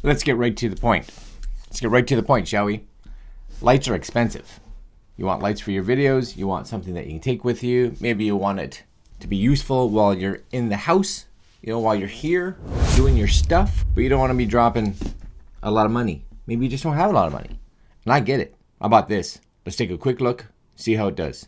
Let's get right to the point. Let's get right to the point, shall we? Lights are expensive. You want lights for your videos. You want something that you can take with you. Maybe you want it to be useful while you're in the house, while you're here doing your stuff, but you don't want to be dropping a lot of money. Maybe you just don't have a lot of money. And I get it. I bought this. Let's take a quick look, see how it does.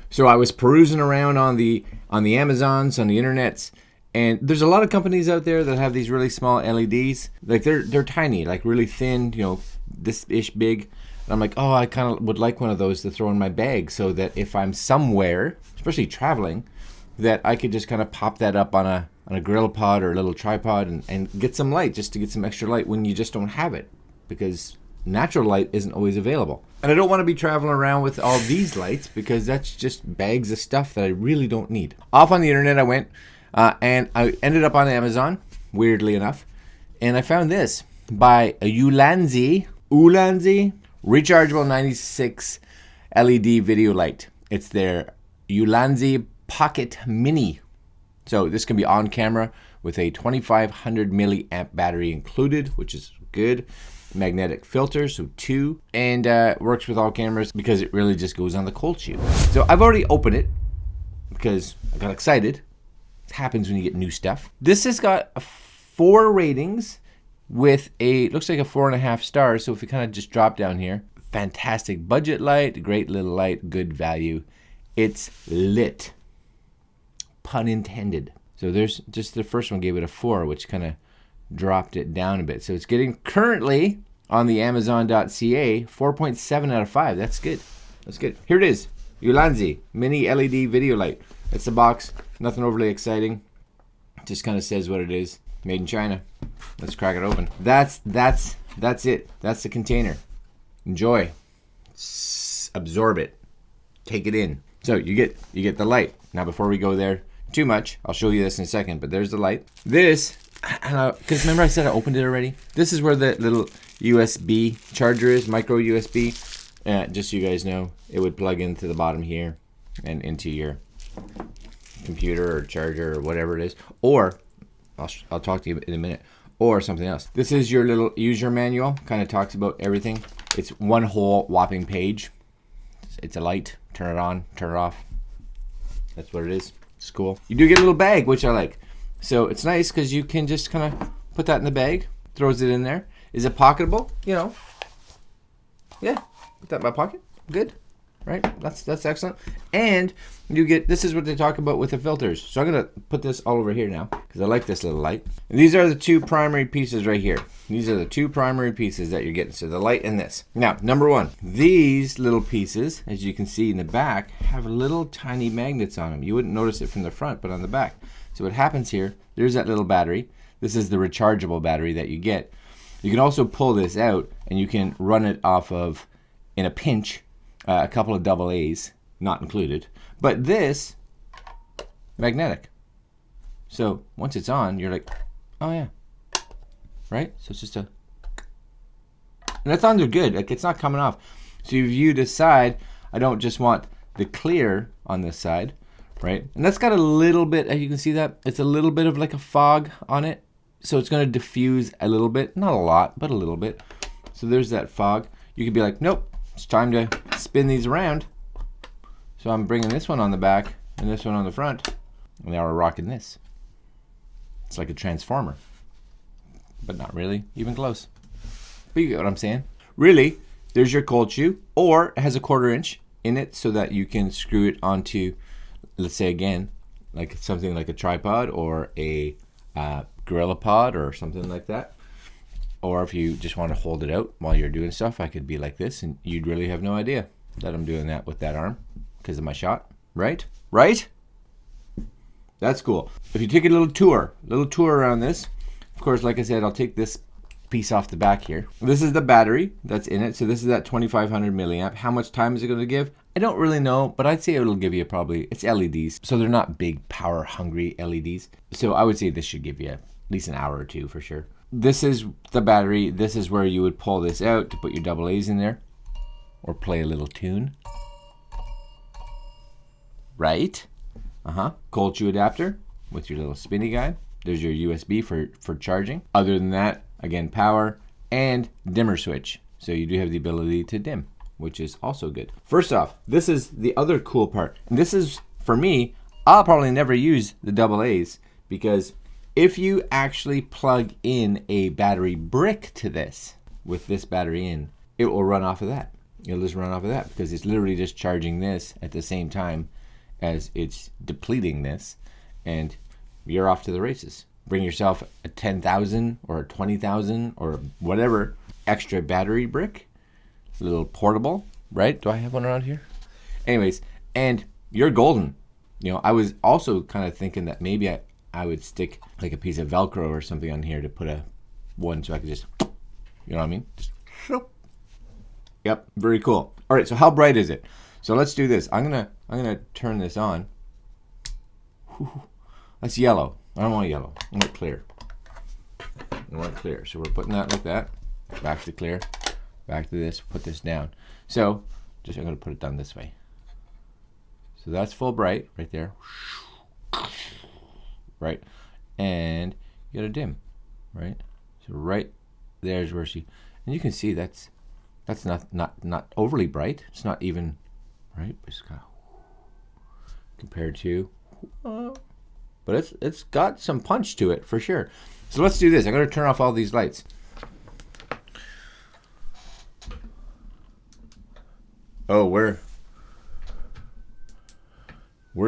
So I was perusing around on the Amazons, on the internets, and there's a lot of companies out there that have these really small LEDs. Like they're tiny, like really thin, this-ish big. And I'm like, oh, I kind of would like one of those to throw in my bag so that if I'm somewhere, especially traveling, that I could just kind of pop that up on a grill pod or a little tripod and get some light, just to get some extra light when you just don't have it, because natural light isn't always available. And I don't want to be traveling around with all these lights because that's just bags of stuff that I really don't need. Off on the internet I went, and I ended up on Amazon, weirdly enough, and I found this by a Ulanzi rechargeable 96 LED video light. It's their Ulanzi Pocket Mini. So this can be on camera with a 2500 milliamp battery included, which is good. Magnetic filter, so 2, and works with all cameras because it really just goes on the cold shoe. So I've already opened it because I got excited. It happens when you get new stuff. This has got 4 ratings with looks like a 4.5 stars. So if you kind of just drop down here, fantastic budget light, great little light, good value. It's lit, pun intended. So there's just the first one gave it a 4, which kind of dropped it down a bit. So it's getting currently on the Amazon.ca 4.7 out of 5. That's good. That's good. Here it is. Ulanzi Mini LED video light. That's the box. Nothing overly exciting. Just kind of says what it is. Made in China. Let's crack it open. That's it. That's the container. Enjoy. Absorb it. Take it in. So you get the light. Now before we go there too much, I'll show you this in a second, but there's the light. This, because remember I said I opened it already? This is where the little USB charger is, micro USB. Just so you guys know, it would plug into the bottom here and into your computer or charger or whatever it is. Or, I'll talk to you in a minute, or something else. This is your little user manual, kind of talks about everything. It's one whole whopping page. It's a light, turn it on, turn it off. That's what it is. It's cool. You do get a little bag, which I like. So it's nice because you can just kind of put that in the bag, throws it in there. Is it pocketable? Yeah, put that in my pocket. Good, right? That's excellent. And you get, this is what they talk about with the filters. So I'm gonna put this all over here now because I like this little light. And these are the 2 primary pieces right here. These are the 2 primary pieces that you're getting. So the light and this. Now, number 1, these little pieces, as you can see in the back, have little tiny magnets on them. You wouldn't notice it from the front, but on the back. So what happens here, there's that little battery. This is the rechargeable battery that you get. You can also pull this out and you can run it off of, in a pinch, a couple of AA's, not included. But this, magnetic. So once it's on, you're like, oh yeah, right? So it's just a, and that's on there good, like it's not coming off. So if you decide, I don't just want the clear on this side, right? And that's got a little bit, you can see that, it's a little bit of like a fog on it. So it's gonna diffuse a little bit, not a lot, but a little bit. So there's that fog. You could be like, nope, it's time to spin these around. So I'm bringing this one on the back and this one on the front. And now we're rocking this. It's like a transformer, but not really, even close. But you get what I'm saying. Really, there's your cold shoe, or it has a 1/4 inch in it so that you can screw it onto, let's say again, like something like a tripod or a gorilla pod or something like that. Or if you just want to hold it out while you're doing stuff, I could be like this and you'd really have no idea that I'm doing that with that arm because of my shot, right? Right? That's cool. If you take a little tour around this, of course, like I said, I'll take this piece off the back here. This is the battery that's in it. So this is that 2500 milliamp. How much time is it going to give? I don't really know, but I'd say it'll give you probably, it's LEDs. So they're not big power hungry LEDs. So I would say this should give you at least an hour or 2 for sure. This is the battery. This is where you would pull this out to put your AA's in there or play a little tune. right? Cold shoe adapter with your little spinny guy. There's your USB for charging. Other than that, again, power and dimmer switch. So you do have the ability to dim, which is also good. First off, this is the other cool part. And this is, for me, I'll probably never use the AA's because if you actually plug in a battery brick to this, with this battery in, it will run off of that. It'll just run off of that because it's literally just charging this at the same time as it's depleting this, and you're off to the races. Bring yourself a 10,000 or a 20,000 or whatever extra battery brick, a little portable, right? Do I have one around here? Anyways, and you're golden. You know, I was also kind of thinking that maybe I would stick like a piece of Velcro or something on here to put a one so I could just, you know what I mean? Just, yep, very cool. All right, so how bright is it? So let's do this. I'm gonna turn this on. Whew. That's yellow. I don't want yellow. I want clear. I want clear. So we're putting that like that. Back to clear. Back to this. Put this down. So I'm gonna put it down this way. So that's full bright right there. Right, and you got a dim, right? So right there's where she, and you can see that's not overly bright. It's not even right. It's kind of compared to, but it's got some punch to it for sure. So let's do this. I'm gonna turn off all these lights. Oh, we're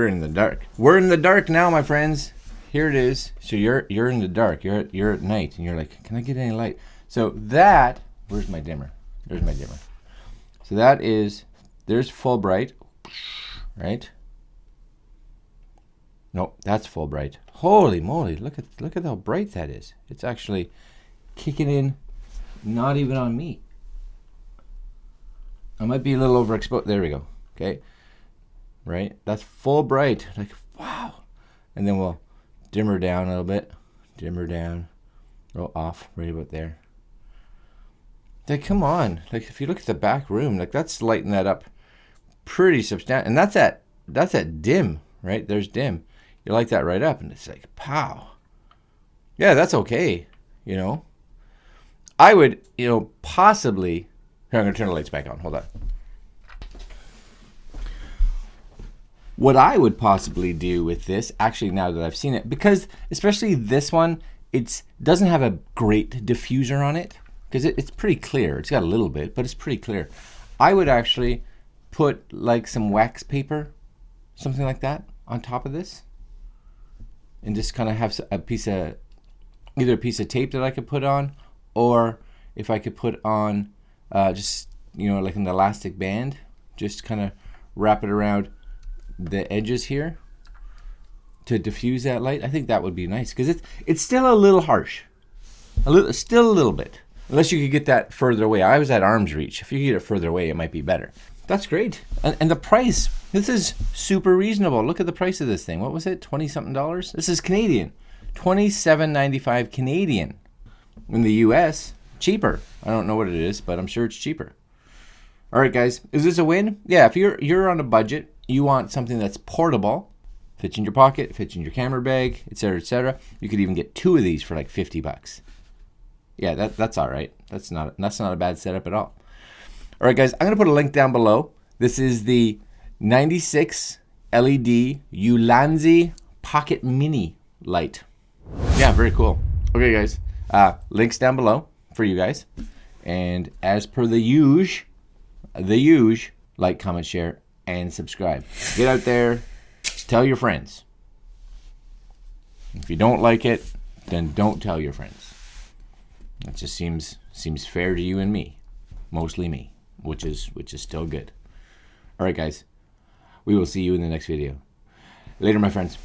in the dark. We're in the dark now, my friends. Here it is. So you're in the dark. You're at night, and you're like, can I get any light? So that, where's my dimmer? There's my dimmer. So that is, there's full bright, right? Nope, that's full bright. Holy moly! Look at how bright that is. It's actually kicking in, not even on me. I might be a little overexposed. There we go. Okay, right? That's full bright. Like, wow. And then we'll dimmer down a little bit. Dimmer down. Oh, off right about there. Like, come on. Like, if you look at the back room, like, that's lighting that up pretty substantial. And that's at dim, right? There's dim. You light that right up, and it's like, pow. Yeah, that's okay, you know. I would, you know, possibly... Here, I'm going to turn the lights back on. Hold on. What I would possibly do with this, actually, now that I've seen it, because especially this one, it doesn't have a great diffuser on it, because it's pretty clear. It's got a little bit, but it's pretty clear. I would actually put like some wax paper, something like that, on top of this, and just kind of have a piece of, either a piece of tape that I could put on, or if I could put on just, you know, like an elastic band, just kind of wrap it around the edges here to diffuse that light. I think that would be nice, because it's still a little harsh, still a little bit, unless you could get that further away. I was at arm's reach. If you get it further away, it might be better. That's great. And the price, this is super reasonable. Look at the price of this thing. What was it? 20-something dollars? This is Canadian. $27.95 Canadian. In the US, cheaper. I don't know what it is, but I'm sure it's cheaper. All right, guys, is this a win? Yeah, if you're on a budget, you want something that's portable, fits in your pocket, fits in your camera bag, etc., etc. You could even get 2 of these for like $50. Yeah, that's all right. That's not a bad setup at all. All right, guys, I'm gonna put a link down below. This is the 96 LED Ulanzi Pocket Mini light. Yeah, very cool. Okay, guys, links down below for you guys. And as per the usual, like, comment, share, and subscribe. Get out there, tell your friends. If you don't like it, then don't tell your friends. That just seems fair to you and me, mostly me, which is still good. All right, guys, we will see you in the next video. Later, my friends.